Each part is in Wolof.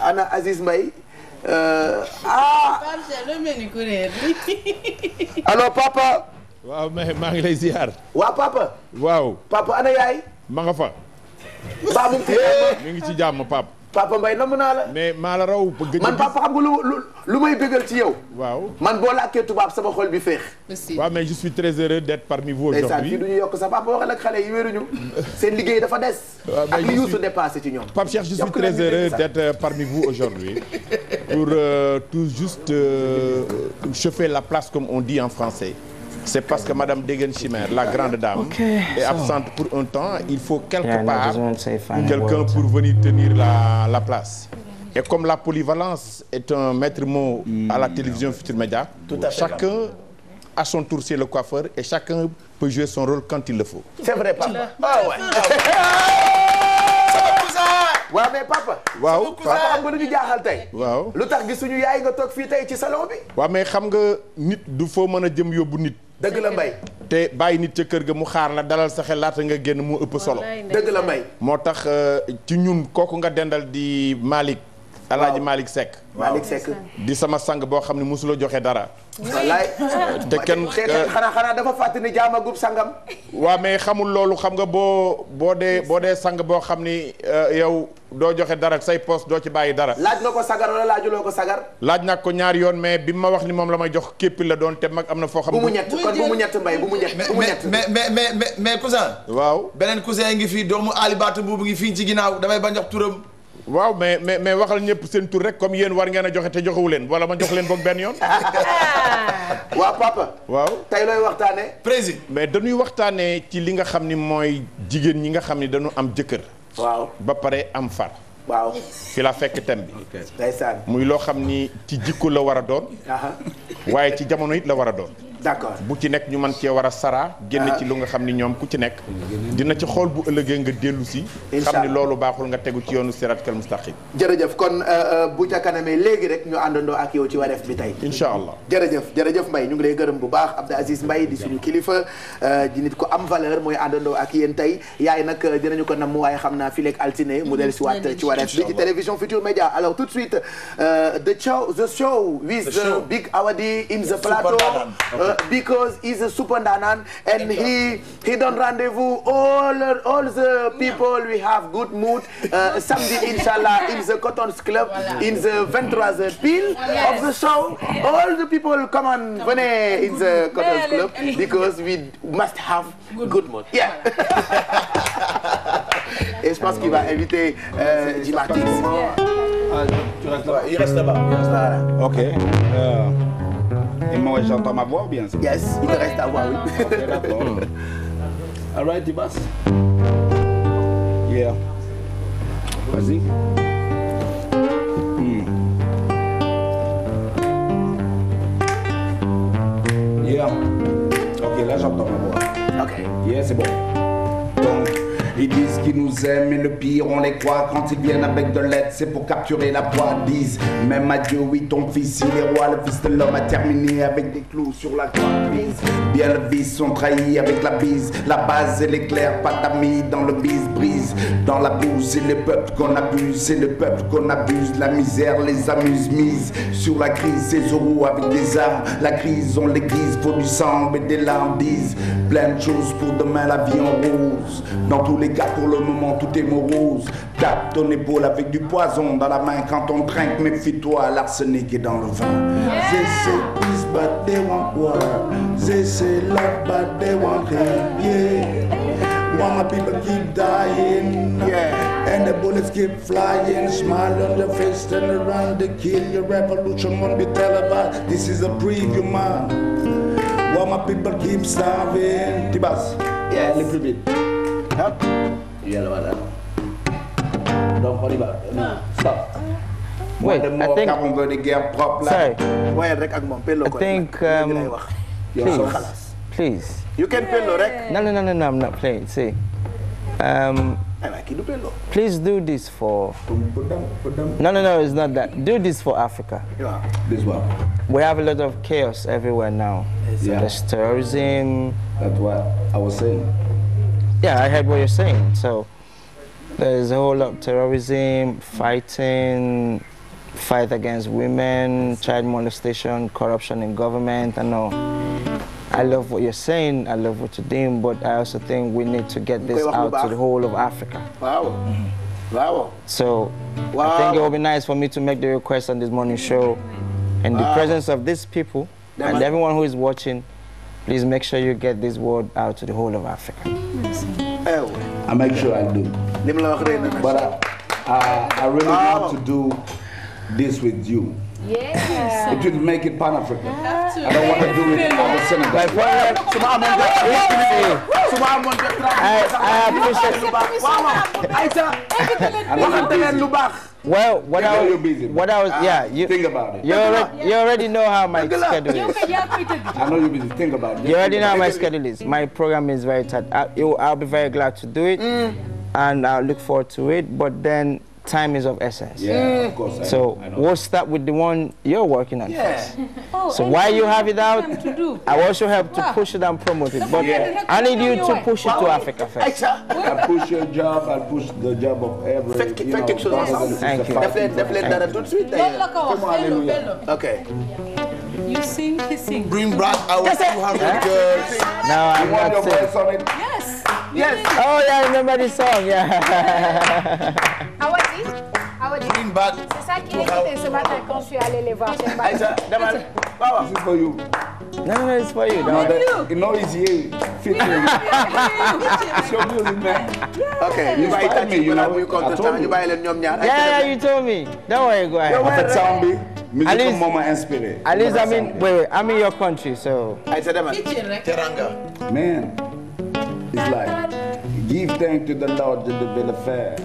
ana Aziz Mbaye allo papa. waaw mais maa ngi lay ziar. waaw papa. waaw. papa ana yaay. ma nga fa. Babou mi ngi ci jàmm papa. papa Mbaye namm naa la. mais maa la raw. man papa xam nga lu may bëggal ci yow. waaw man boo làkkee tubaab sama xol bi féex. waaw mais je suis très heureux d'être parmi vous aujourd'hui. fii du ñu yokk sa papa waxal ak xale yi wéruñu. seen liggéey dafa des. ak li Youssou dépassé ci ñoom. Pape Cheikh je suis très heureux d'être parmi vous aujourd'hui pour tout juste chauffer la place comme on dit en français. C'est parce que Madame Degen Chimère, la grande dame, est absente pour un temps. Il faut quelque part quelqu'un pour venir tenir la place. Et comme la polyvalence est un maître mot à la télévision Futurs Médias, chacun à son tour c'est le coiffeur et chacun peut jouer son rôle quand il le faut. C'est vrai papa. waaw mais papa. waaw papa xam nga lu ñu jaaxal tey. waaw lu tax gisuñu yaay nga toog fii tey ci salon bi. waaw mais xam nga nit du foo mën a jëm yóbbu nit. dëgg la Mbaye. te bàyyi nit ca kër ga mu xaar la dalal sa xel laata nga génn mu ëpp solo. dëgg la Mbaye. moo tax ci ñun kooku nga dendal di Malick. Alaaji Malick Seck. Malick Seck. di sama sang boo xam ne mosuloo joxe dara. wallaay. te kenn xanaa dafa fàttali ni jaamagub sangam. waaw mais xamul loolu xam nga boo dee sang boo xam ni yow doo joxe dara say poste doo ci bàyyi dara. laaj nga ko sagar wala laajuloo ko sagar. laaj naa ko ñaari yoon mais bi ma wax ni moom la may jox képpi la doon te mag am na foo xam. bu mu ñett kon bu mu ñett Mbaye bu mu ñett. mais cousin. waaw beneen cousin ngi fii doomu Ali Baata boobu ngi fii ci ginnaaw damay bañ jox turam. waaw mais waxal ñëpp seen tur rek comme yéen war ngeen a joxe te joxewu leen wala ma jox leen boog benn yoon. waaw papa. waaw tey looy waxtaanee. président mais dañuy waxtaanee ci li nga xam ni mooy jigéen ñi nga xam ni dañu am jëkkër. waaw ba pare am far. waaw fi la fekk thème bi. ndeysaan. muy loo xam ni ci jikko la war a doon. waaye ci jamono it la war a doon. d'accord bu ci nekk ñu mën cee war a sara génn ci lu nga xam ni ñoom ku ci nekk dina ci xool bu ëllëgee nga dellu si xam ni loolu baaxul nga tegu ci yoonu siratal mustaqim. jërëjëf kon bu ca kanamee léegi rek ñu àndandoo ak yow ci wareef bi tey incha allah. jërëjëf Mbaye ñu ngi lay gërëm bu baax Abdou Aziz Mbaye di suñu kilifa di nit ko am valeur mooy àndandoo ak yéen tey yaay nag dinañu ko namm waaye xam naa fii leeg altine mu dellu si waat ci wareef bi ci télévision Futurs Médias. Alors tout de suite the show with the big Awadi in the plateau because he's a super ndaanaan and he done rendezvous all the people we have good mood samedi inshallah in the Cotton's Club in the 23h pile of the show. All the people come on venez in the Cotton's Club because we must have good mood. Yeah. Et je pense qu'il va inviter Jimartis. Il reste là-bas. Ok. Et moi, j'entends ma voix ou bien? Yes, il te reste à voir, oui. Ok, d'accord. All right, Tibas. Yeah. Vas-y. Yeah. Ok, là, j'entends ma voix. Ok. Yeah, c'est bon. Donc, ils disent qu'ils nous aiment, mais le pire, on les croit. Quand ils viennent avec de l'aide, c'est pour capturer la proie. Disent, même à Dieu, oui, ton fils, il est roi. Le fils de l'homme a terminé avec des clous sur la croix. Bien le vice, sont trahis avec la bise. La base, elle est claire, pas d'amis dans le bise brise. Dans la bouse, c'est le peuple qu'on abuse, c'est le peuple qu'on abuse. La misère les amuse, mise sur la crise. Ces euros avec des armes, la crise, on l'aiguise. Faut du sang, mais des larmes disent. Plein de choses pour demain, la vie en rose. Dans tous les cas, pour le moment, tout est morose. Tape ton épaule avec du poison dans la main. Quand on trinque, méfie-toi, l'arsenic est dans le vin. They say peace, but they want war. They say love, but they want hate. Yeah. While my people keep dying, and the bullets keep flying. Smile on your face, turn around to kill. Your revolution won't be televised. This is a preview, man. While my people keep starving. Tibas, Yes. le plus vite. Hop. Yalla, voilà. Donc on y va. Stop. Wait, I think. On veut des guerres propres là. Sorry. Woyal rek ak moom pello ko. I think, please. You can pello rek. No, I'm not playing. See, Kii du pello. please do this for. No, it's not that. Do this for Africa. Waaw. This one. We have a lot of chaos everywhere now. Yeah. There's terrorism. That's what I was saying. Yeah, I heard what you're saying. So there's a whole lot of terrorism, fighting, fight against women, child molestation, corruption in government. I know. I love what you're saying, I love what you're doing, but I also think we need to get this out to the whole of Africa. Wow. Wow. So, I think it would be nice for me to make the request on this morning show in the presence of these people and everyone who is watching. Please make sure you get this word out to the whole of Africa. I make sure I do. But I really want to do this with you. Yeah. It will make it Pan-African. I don't want to do it out of Senegal. Well, what I was, yeah, you think about it. You already know how my schedule is. I know you're busy. Think about it. You already know how my schedule is. My program is very tight. I'll be very glad to do it, and I'll look forward to it. But then time is of essence. Yeah, of course. So we'll start with the one you're working on first. So while you have it out, I also help to push it and promote it. But I need you to push it to Africa first. I push your job, I push the job of every, Thank you. Okay. You sing, he sings. Bring back our 200 girls. No, I'm not saying. Yes. Yes. Oh yeah, I remember this song. Yeah. Awadi. Bring back. C'est ça qui est quitté ce matin quand je suis allée les voir. Aïcha, Damal. This is for you. No, it's for you. No, you know it's here. Featuring. It's your music, man. Okay. You inspired me, you know. I told you. Yeah, you told me. Don't worry, go ahead. En fait, ça en bi. Musique moment inspiré. At least I'm in your country, so. Aïcha, Damal. Teranga. Man, it's like, give thanks to the Lord, je devais le faire.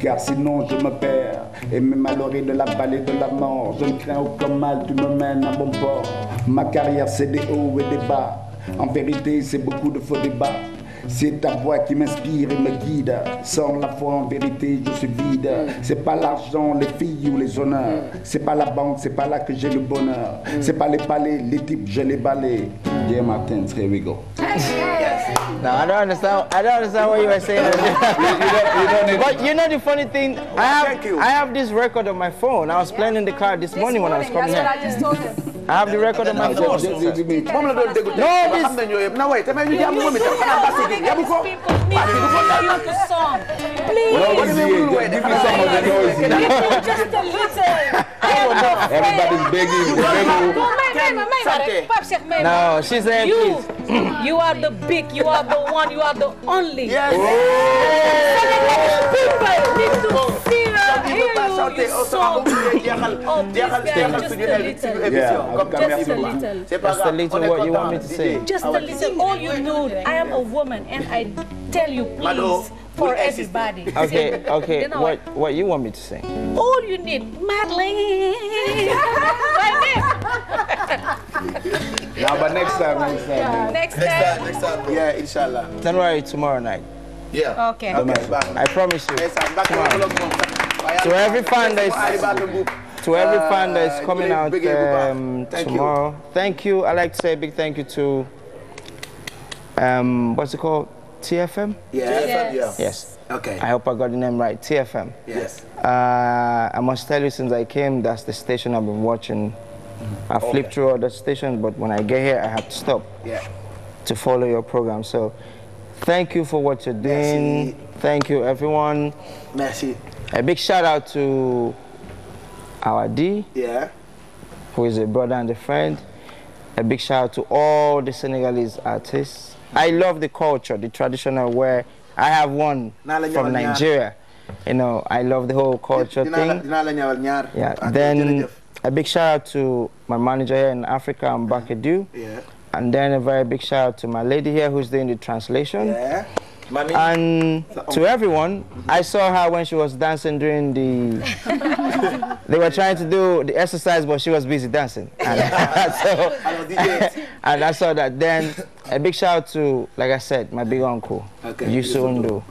Car sinon je me perds. Et même à l'orée de la vallée de la mort, je ne crains aucun mal, tu me mènes à bon port. Ma carrière c'est des hauts et des bas. En vérité c'est beaucoup de faux débats. C'est ta voix qui m'inspire et me guide. Sans la foi en vérité je suis vide. C'est pas l'argent, les filles ou les honneurs. C'est pas la banque, c'est pas là que j'ai le bonheur. C'est pas les palais, les types je les balais. Yeah Martin, here we go. No, I don't understand what you were saying. But you know the funny thing, I have this record on my phone. I was playing in the car this morning when I was coming here. That's what I just told him. I have the record on my phone. Everybody's begging. No, she's saying you are the big, you are the one, you are the only. Yes. People need to feel you song. Just a little what you want me to say. Just a little. All you need. I am a woman and I tell you please for everybody. Okay. What you want me to say? All you need, Madeline. My name. No, but next time. Next time. Yeah, inshallah. Don't worry, tomorrow night. Yeah. Okay. I promise you. To every fan that is coming out tomorrow, thank you. I'd like to say a big thank you to what's it called? TFM? Yes. Okay. I hope I got the name right. TFM. Yes. I must tell you, since I came, that's the station I've been watching. I flipped through other stations, but when I get here, I have to stop to follow your program. So, thank you for what you're doing. Merci. Thank you, everyone. Merci. A big shout out to Awadi, who is a brother and a friend. A big shout out to all the Senegalese artists. I love the culture, the traditional wear. I have one from Nigeria. You know, I love the whole culture thing. Yeah. Then a big shout out to my manager here in Africa, Mbakadu. And then a very big shout out to my lady here who's doing the translation. And to everyone, I saw her when she was dancing during the... They were trying to do the exercise, but she was busy dancing. And, and I saw that. Then a big shout out to, like I said, my big uncle, Yusu Undu,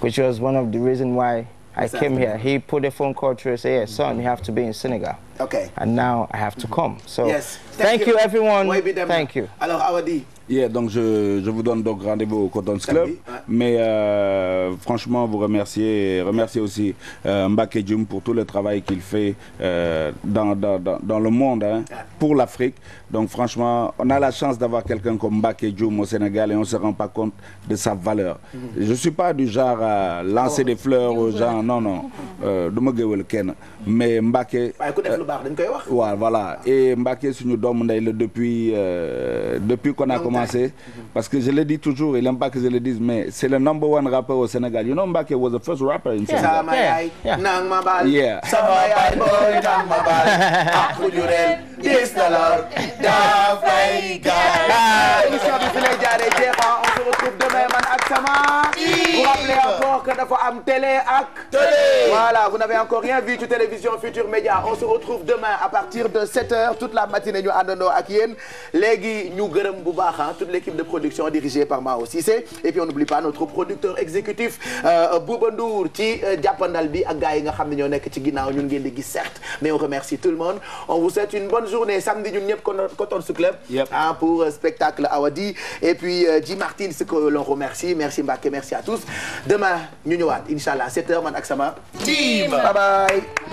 which was one of the reasons why I came here. He put a phone call through and said, "Yeah, son, you have to be in Senegal." Okay. And now I have to come. So thank you, everyone. Thank you. Alors, Awadi, donc je vous donne donc rendez-vous au Cotton's Club. Mais franchement, vous remercier aussi Mbacké Dioum pour tout le travail qu'il fait dans le monde, hein, pour l'Afrique. Donc franchement, on a la chance d'avoir quelqu'un comme Mbacké Dioum au Sénégal et on ne se rend pas compte de sa valeur. Je ne suis pas du genre à lancer des fleurs aux gens, non. du ma géwél kenn mais Mbacké. waaye ku def lu baax dañ koy wax. waaw voilà et Mbacké suñu doomu ndey la depuis qu'on a commencé. Parce que je le dis toujours, il n'aime pas que je le dise, mais c'est le number one rapper au Sénégal. You know, Mbacké was the first rapper in Senegal. Sama yaay nang ma baal. Sama yaay boy nang ma baal. ak ku jureel dis na la dafay gaal. émission bi fi lay jaaree jeexal on se retrouve demain man ak Sama. vous rappelez encore que dafa am télé ak. Télé. Voilà, vous n'avez encore rien vu sur Télévision Futurs Médias. On se retrouve demain à partir de 7h toute la matinée ñu àndandoo ak yéen léegi ñu gërëm bu baax toute l'équipe de production dirigée par Mao Cissé et puis on n'oublie pas notre producteur exécutif Bouba Ndour ci jàppandal bi ak gars yi nga xam ne ñoo nekk ci ginnaaw ñun ngeen di gis certes mais on remercie tout le monde. On vous souhaite une bonne journée samedi ñun ñëpp Cotton's Club pour spectacle Awadi et puis J Martin ce que l'on remercie. Merci Mbacké, merci à tous. Demain ñu ñëwaat inchallah 7h man ak Sama. Bye bye.